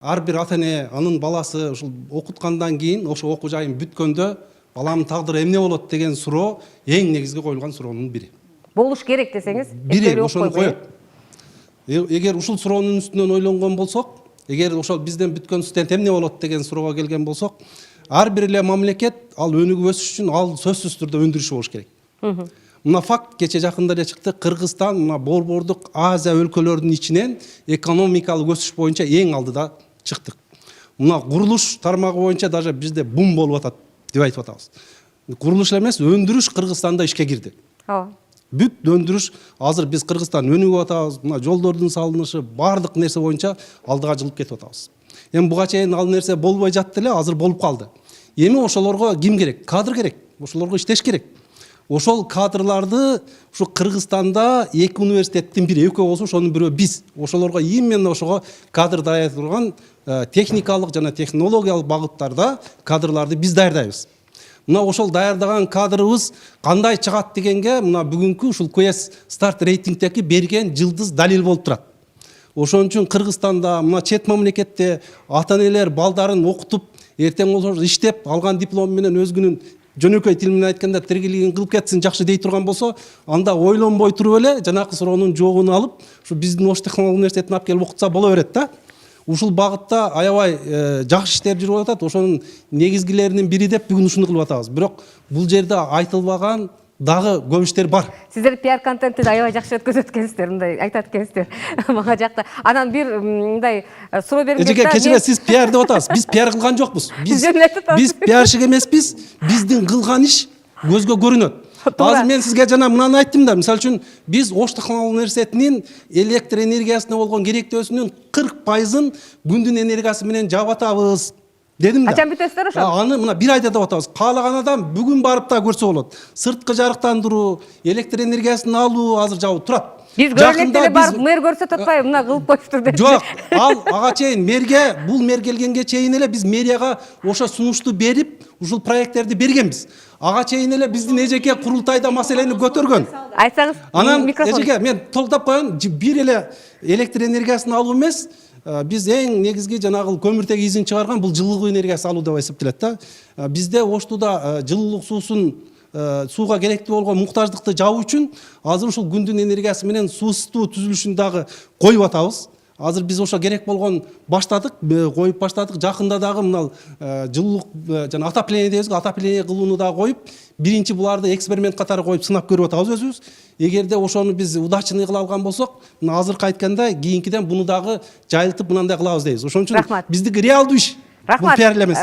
Ар бир ата эне анын баласы ушул окуткандан кийин ошо окуу жайын бүткөндө баламдын тагдыры эмне болот деген суроо эң негизги коюлган суроонун бири. Болуш керек десеңиз, Бири ошону коет. Эгер ушул суроонун үстүнөн ойлонгон болсок, эгер ошол бизден бүткөн студент эмне болот деген суроого келген болсок, ар бир эле мамлекет ал өнүгүп өсүш үчүн ал сөзсүз түрдө өндүрүшү болуш керек. Мына факт кече жакында эле чыкты, Кыргызстан мына Борбордук Азия өлкөлөрүнүн ичинен экономикалык өсүш боюнча эң алдыда чыктык. Мына курулуш тармагы боюнча даже бизде бум болуп атат деп айтып атабыз. Курулуш эмес, өндүрүш Кыргызстанда ишке кирди. Бүт өндүрүш азыр биз Кыргызстан өнүгүп атабыз. Мына жолдордун салынышы, бардык нерсе боюнча алдыга жылып кетип атабыз. Эми буга чейин ал нерсе болбой жатты эле, азыр болуп калды. Эми ошолорго ким керек? Кадр керек. Ошолорго иштеш керек. Ошол кадрларды ушу Кыргызстанда эки университеттин бири, экөө болсо ошонун бирөө биз. Ошолорго именно ошого кадр даярдай турган техникалык жана технологиялык багыттарда кадрларды биз даярдайбыз. Мына ошол даярдаган кадрыбыз кандай чыгат дегенге мына бүгүнкү ушул QS старт рейтингдеги берген жылдыз далил болуп турат. Ошон үчүн Кыргызстанда мына чет мамлекетте ата энелер балдарын окутуп, эртең болсо иштеп алган диплом менен өзгүнүн жөнөкөй тил менен айтканда тиргилигин кылып кетсин жакшы дей турган болсо, анда ойлонбой туруп эле жанакы суроонун жообун алып, ушу биздин Ош технологиялык университетине алып келип окутса боло берет да. Ушул багытта аябай жакшы иштер жүрүп атат. Ошонун негизгилеринин бири деп бүгүн ушуну кылып атабыз. Бирок бул жерде айтылбаган дагы көп иштер бар. Сиздер пиар контентти аябай жакшы өткөзөт экенсиздер, мындай айтат экенсиздер. Мага жакта. Анан бир мындай суроо бергенде кечире, сиз пиар деп атасыз. Биз пиар кылган жокпуз. Биз пиарщик эмеспиз. Биздин кылган иш көзгө көрүнөт. Азыр мен сизге жана мынаны айттым да, мисалы үчүн биз Ош технологиялык университетинин электр энергиясына болгон керектөөсүнүн 40%-ын күндүн энергиясы менен жаап атабыз дедим да. Качан бүтөсүздөр ошо? Аны мына бир айда деп атабыз. Каалаган адам бүгүн барып да көрсө болот. Сырткы жарыктандыруу, электр энергиясын алуу азыр жабылып турат. Биз көрүнөктөрү барып мэр көрсөтүп атпайбы, мына кылып коюптур деп. Жок, ал ага чейин мэр келгенге чейин эле биз мэрияга ошо сунушту берип, ушул проекттерди бергенбиз. Ага чейин эле биздин эжеке курултайда маселени көтөргөн. Айтсаңыз, анан микрофон. эжеке мен толтоп коеюн, бир эле электр энергиясын алуу эмес, биз эң негизги жанагы көмүртек изин чыгарган бул жылуулук энергиясы алуу деп эсептелет да. Бизде Оштуда жылуулук сууга керектүү болгон муктаждыкты жабуу үчүн азыр ушул күндүн энергиясы менен суу ысытуу түзүлүшүн дагы коюп атабыз. Азыр биз ошо керек болгон баштадык, коюп баштадык. Жакында дагы мына жылуулук жана отопление дейбиз, отопление кылууну дагы коюп, биринчи буларды эксперимент катары коюп сынап көрүп атабыз өзүбүз. Эгерде ошону биз удачный кыла алган болсок, мына азыркы айткандай кийинкиден буну дагы жайылтып мынандай кылабыз дейбиз. Ошон үчүн биздики реалдуу иш. Бул пиар эле эмес.